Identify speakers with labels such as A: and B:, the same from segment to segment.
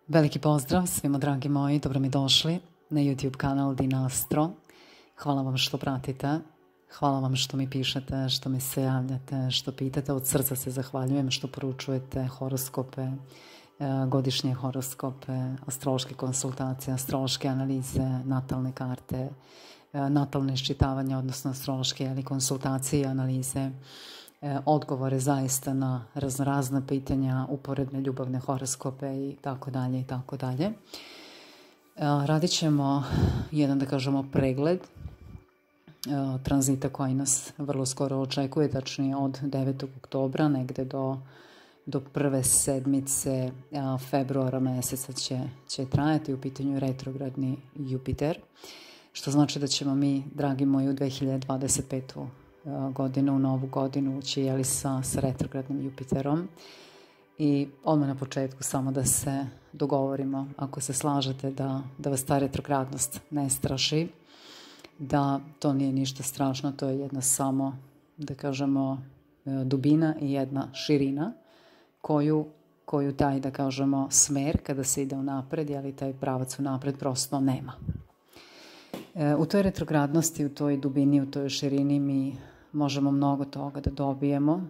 A: Veliki pozdrav svima dragi moji, dobro mi došli na YouTube kanal Dinastro. Hvala vam što pratite, hvala vam što mi pišete, što mi se javljate, što pitate, od srca se zahvaljujem što poručujete horoskope, godišnje horoskope, astrološke konsultacije, astrološke analize, natalne karte, natalne iščitavanja, odnosno astrološke konsultacije i analize, odgovore zaista na raznorazna pitanja, uporedne ljubavne horoskope i tako dalje i tako dalje. Radit ćemo jedan, da kažemo, pregled tranzita koji nas vrlo skoro očekuje, tačnije od 9. oktobra negde do prve sedmice februara meseca će trajati. U pitanju retrogradni Jupiter, što znači da ćemo mi, dragi moji, u 2025. godinu, u novu godinu ući sa retrogradnim Jupiterom. I odmah na početku samo da se dogovorimo, ako se slažete da vas ta retrogradnost ne straši, da to nije ništa strašno, to je jedna samo, da kažemo, dubina i jedna širina koju taj, da kažemo, smer kada se ide unapred, ali taj pravac unapred prosto nema. U toj retrogradnosti, u toj dubini, u toj širini mi možemo mnogo toga da dobijemo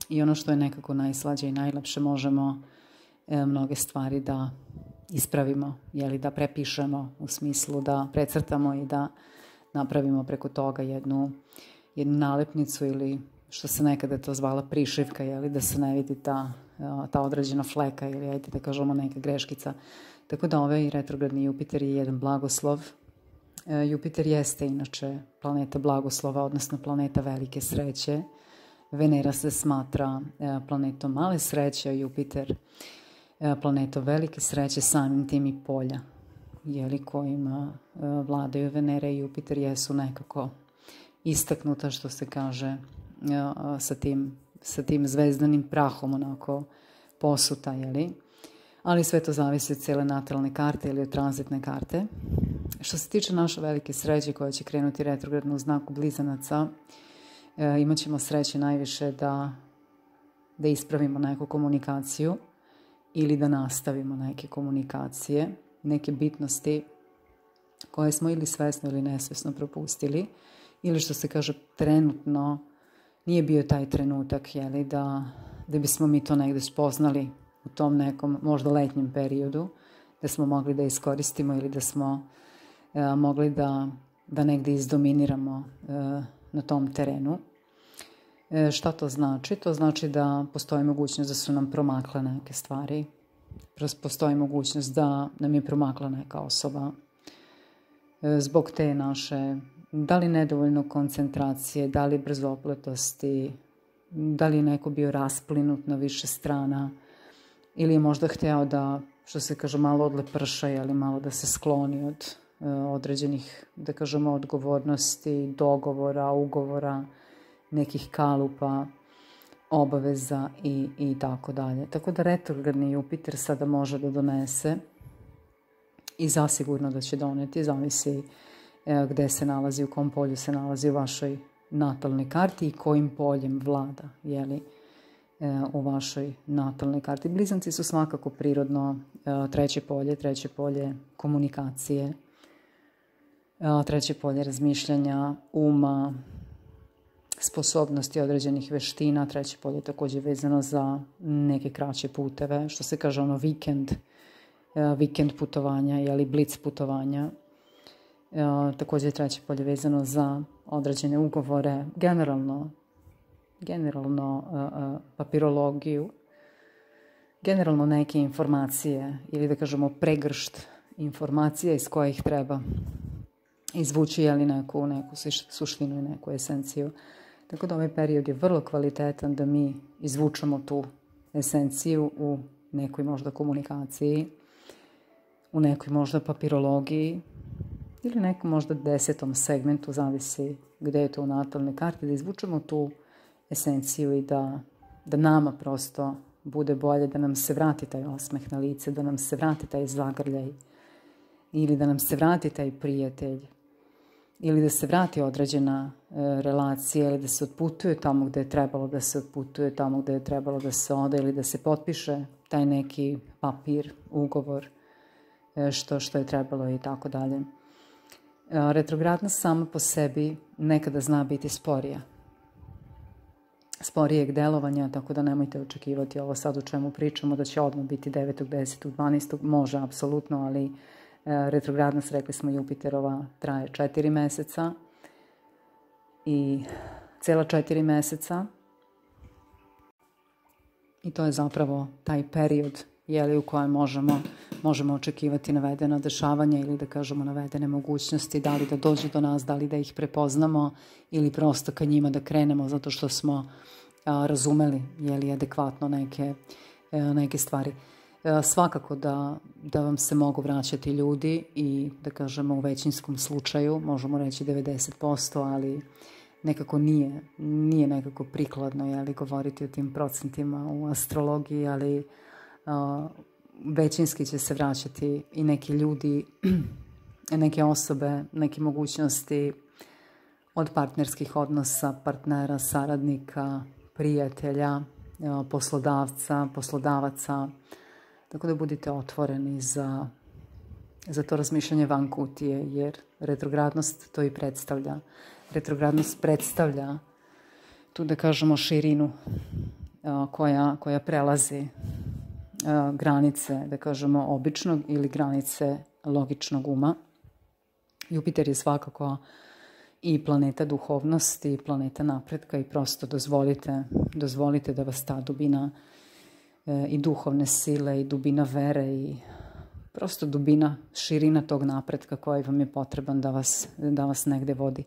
A: i ono što je nekako najslađe i najlepše, možemo mnoge stvari da ispravimo, da prepišemo, u smislu da precrtamo i da napravimo preko toga jednu nalepnicu, ili što se nekada to zvala prišivka, da se ne vidi ta određena fleka ili ajde da kažemo neka greškica. Tako da ovaj retrogradni Jupiter je jedan blagoslov. Jupiter jeste inače planeta blagoslova, odnosno planeta velike sreće. Venera se smatra planetom male sreće, a Jupiter planetom velike sreće, samim tim i polja kojima vladaju Venera i Jupiter jesu nekako istaknuta, što se kaže, sa tim zvezdanim prahom onako posuta, ali sve to zavisi od cijele natalne karte ili od tranzitne karte. Što se tiče naše velike sreće koja će krenuti retrogradno u znaku Blizanaca, imat ćemo sreće najviše da ispravimo neku komunikaciju ili da nastavimo neke komunikacije, neke bitnosti koje smo ili svesno ili nesvesno propustili, ili što se kaže trenutno nije bio taj trenutak da bismo mi to negde spoznali u tom nekom možda letnjem periodu, da smo mogli da iskoristimo ili da smo mogli da negde izdominiramo na tom terenu. Šta to znači? To znači da postoji mogućnost da su nam promakle neke stvari, postoji mogućnost da nam je promakla neka osoba zbog te naše, da li nedovoljno koncentracije, da li brzopletosti, da li je neko bio rasplinut na više strana ili je možda hteo da, što se kaže, malo odleprša, malo da se skloni od određenih, da kažemo, odgovornosti, dogovora, ugovora, nekih kalupa, obaveza i tako dalje. Tako da retrogradni Jupiter sada može da donese i zasigurno da će doneti, zavisi gde se nalazi, u kom polju se nalazi u vašoj natalnoj karti i kojim poljem vlada, u vašoj natalnoj karti. Blizanci su svakako prirodno treće polje komunikacije, treće polje razmišljanja, uma, sposobnosti određenih veština. Treće polje je također vezano za neke kraće puteve, što se kaže vikend putovanja, blic putovanja. Također treće polje vezano za određene ugovore, generalno papirologiju, generalno neke informacije ili da kažemo pregršt informacija iz kojih treba izvući neku suštinu i neku esenciju. Tako da ovaj period je vrlo kvalitetan da mi izvučemo tu esenciju u nekoj možda komunikaciji, u nekoj možda papirologiji ili nekom možda 10. segmentu, zavisi gde je to u natalnoj karti, da izvučemo tu esenciju i da nama prosto bude bolje, da nam se vrati taj osmeh na lice, da nam se vrati taj zagrljaj ili da nam se vrati taj prijatelj ili da se vrati određena relacija ili da se otputuje tamo gde je trebalo da se otputuje, tamo gde je trebalo da se ode ili da se potpiše taj neki papir, ugovor, što je trebalo i tako dalje. Retrogradnost sama po sebi nekada zna biti sporija. Sporijeg delovanja, tako da nemojte očekivati ovo sad o čemu pričamo, da će odmah biti 9., 10., 12. Može, apsolutno, ali retrogradnost, rekli smo, Jupiterova traje 4 meseca i cela 4 meseca. I to je zapravo taj period u kojem možemo očekivati navedena dešavanja ili da kažemo navedene mogućnosti, da li da dođu do nas, da li da ih prepoznamo ili prosto ka njima da krenemo zato što smo razumeli adekvatno neke stvari. Svakako da vam se mogu vraćati ljudi i da kažemo u većinskom slučaju, možemo reći 90%, ali nekako nije nekako prikladno govoriti o tim procentima u astrologiji, ali većinski će se vraćati i neki ljudi, neke osobe, neke mogućnosti od partnerskih odnosa, partnera, saradnika, prijatelja, poslodavaca, tako da budite otvoreni za to razmišljanje van kutije, jer retrogradnost to i predstavlja. Retrogradnost predstavlja tu, da kažemo, širinu koja prelazi granice, da kažemo, običnog ili granice logičnog uma. Jupiter je svakako i planeta duhovnosti, i planeta napretka i prosto dozvolite da vas ta dubina i duhovne sile i dubina vere i prosto dubina, širina tog napretka koji vam je potreban da vas negde vodi.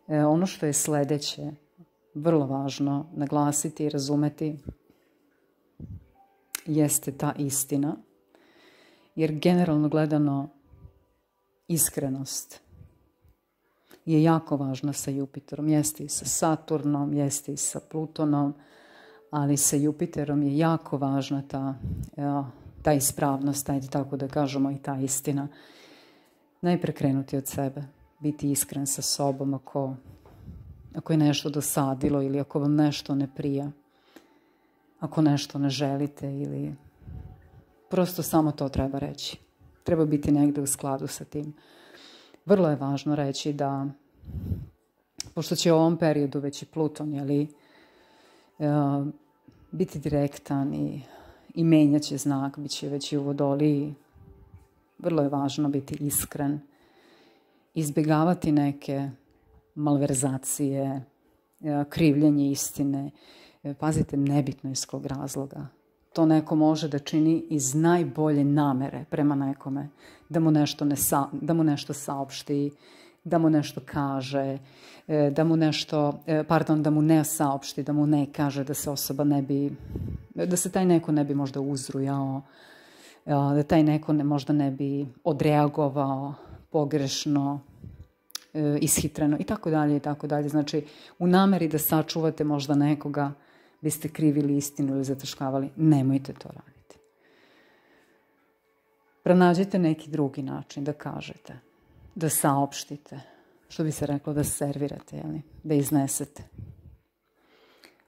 A: Ono što je sledeće, vrlo važno naglasiti i razumeti, jeste ta istina, jer generalno gledano iskrenost je jako važna sa Jupiterom, jeste i sa Saturnom, jeste i sa Plutonom, ali sa Jupiterom je jako važna ta ispravnost, ajde tako da kažemo, i ta istina. Najpre krenuti od sebe, biti iskren sa sobom ako je nešto dosadilo ili ako vam nešto ne prija, ako nešto ne želite ili prosto samo to treba reći. Treba biti negde u skladu sa tim. Vrlo je važno reći da, pošto će u ovom periodu već i Pluton, biti direktan i menjat će znak, bit će već i u Vodoliji, vrlo je važno biti iskren, izbjegavati neke malverzacije, krivljenje istine. Pazite, nebitno iz kog razloga. To neko može da čini iz najbolje namere prema nekome, da mu nešto saopšti, da mu nešto kaže, da mu ne saopšti, da mu ne kaže, da se taj neko ne bi možda uzrujao, da taj neko možda ne bi odreagovao pogrešno, ishitreno i tako dalje i tako dalje. Znači, u nameri da sačuvate možda nekoga, biste krivili istinu ili zataškavali, nemojte to raditi. Pronađite neki drugi način da kažete, da saopštite, što bi se reklo, da servirate, da iznesete.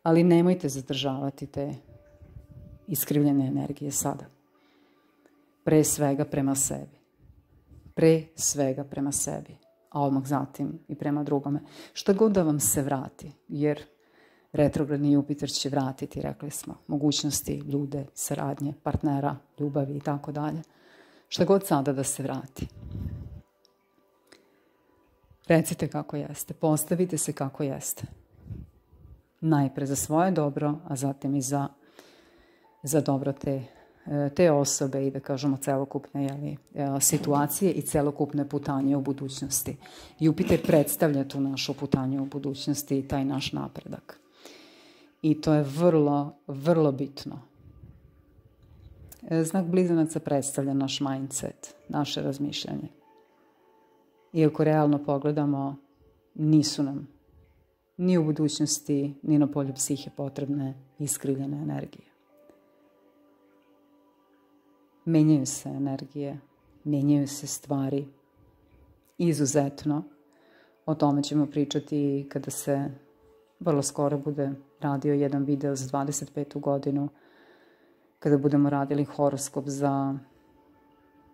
A: Ali nemojte zadržavati te iskrivljene energije sada. Pre svega prema sebi. Pre svega prema sebi, a odmah zatim i prema drugome. Šta god da vam se vrati, jer retrogradni Jupiter će vratiti, rekli smo, mogućnosti, ljude, saradnje, partnera, ljubavi i tako dalje. Šta god sada da se vrati. Recite kako jeste, postavite se kako jeste. Najpre za svoje dobro, a zatim i za dobro te osobe i da kažemo celokupne situacije i celokupne putanje u budućnosti. Jupiter predstavlja tu našu putanju u budućnosti i taj naš napredak. I to je vrlo, vrlo bitno. Znak blizanaca predstavlja naš mindset, naše razmišljanje. Iako realno pogledamo, nisu nam ni u budućnosti, ni na polju psihe potrebne iskrivljene energije. Menjaju se energije, menjaju se stvari. Izuzetno. O tome ćemo pričati kada se vrlo skoro bude radio jedan video za 25. godinu kada budemo radili horoskop za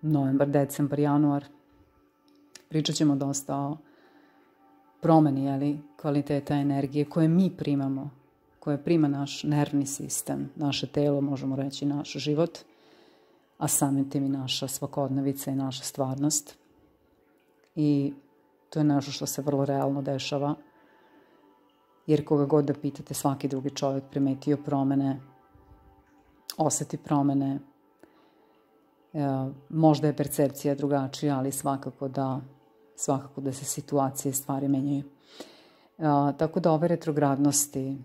A: novembar, decembar, januar, pričat ćemo dosta o promeni kvaliteta energije koje mi primamo, koje prima naš nervni sistem, naše telo, možemo reći naš život, a samim tim i naša svakodnevica i naša stvarnost. I to je nešto što se vrlo realno dešava, jer koga god da pitate, svaki drugi čovjek primetio promene, osjeti promene, možda je percepcija drugačija, ali svakako da se situacije i stvari menjaju. Tako da ove retrogradnosti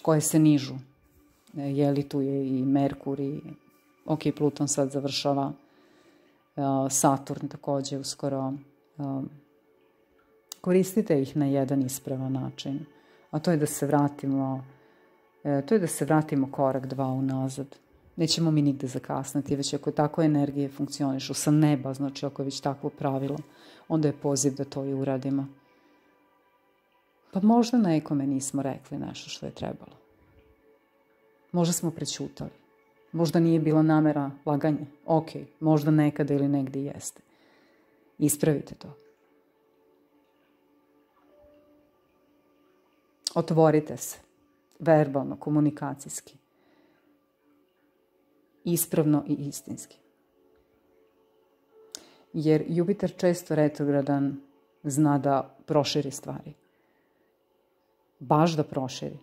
A: koje se nižu, tu je i Merkur i Pluton sad završava, Saturn također uskoro, koristite ih na jedan ispravan način, a to je da se vratimo korak, dva unazad. Nećemo mi nigde zakasniti, već ako tako energije funkcionišu sa neba, znači ako je već takvo pravilo, onda je poziv da to i uradimo. Pa možda nekome nismo rekli nešto što je trebalo. Možda smo prećutali. Možda nije bila namera laganje. Ok, možda nekada ili negdje jeste. Ispravite to. Otvorite se. Verbalno, komunikacijski. Ispravno i istinski. Jer Jupiter često retrogradan zna da proširi stvari. Baš da proširi.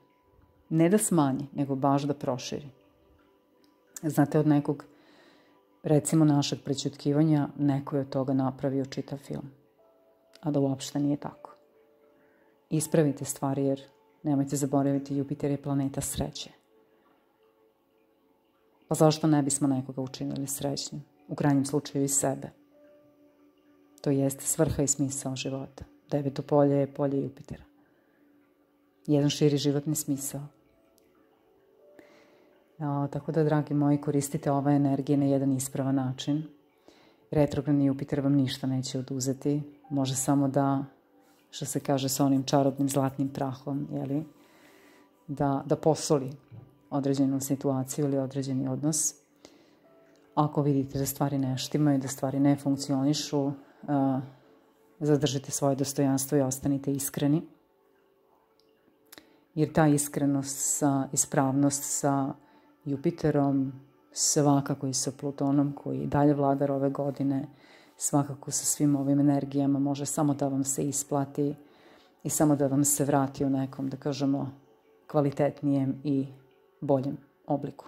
A: Ne da smanji, nego baš da proširi. Znate, od nekog, recimo našeg prećutkivanja, neko je od toga napravio čitav film. A da uopšte nije tako. Ispravite stvari, jer nemojte zaboraviti, Jupiter je planeta sreće. Pa zašto ne bismo nekoga učinili srećnim? U krajnjem slučaju i sebe. To jeste svrha i smisao života. 9. polje je polje Jupitera. Jedan širi životni smisao. Tako da, dragi moji, koristite ove energije na jedan ispravan način. Retrogradni Jupiter vam ništa neće oduzeti. Može samo da, što se kaže sa onim čarobnim zlatnim prahom, da posoli određenu situaciju ili određeni odnos. Ako vidite da stvari ne štimaju, da stvari ne funkcionišu, zadržite svoje dostojanstvo i ostanite iskreni. Jer ta iskrenost, ispravnost sa Jupiterom, svakako i sa Plutonom koji dalje vladar ove godine, svakako sa svim ovim energijama može samo da vam se isplati i samo da vam se vrati u nekom, da kažemo, kvalitetnijem i boljem obliku.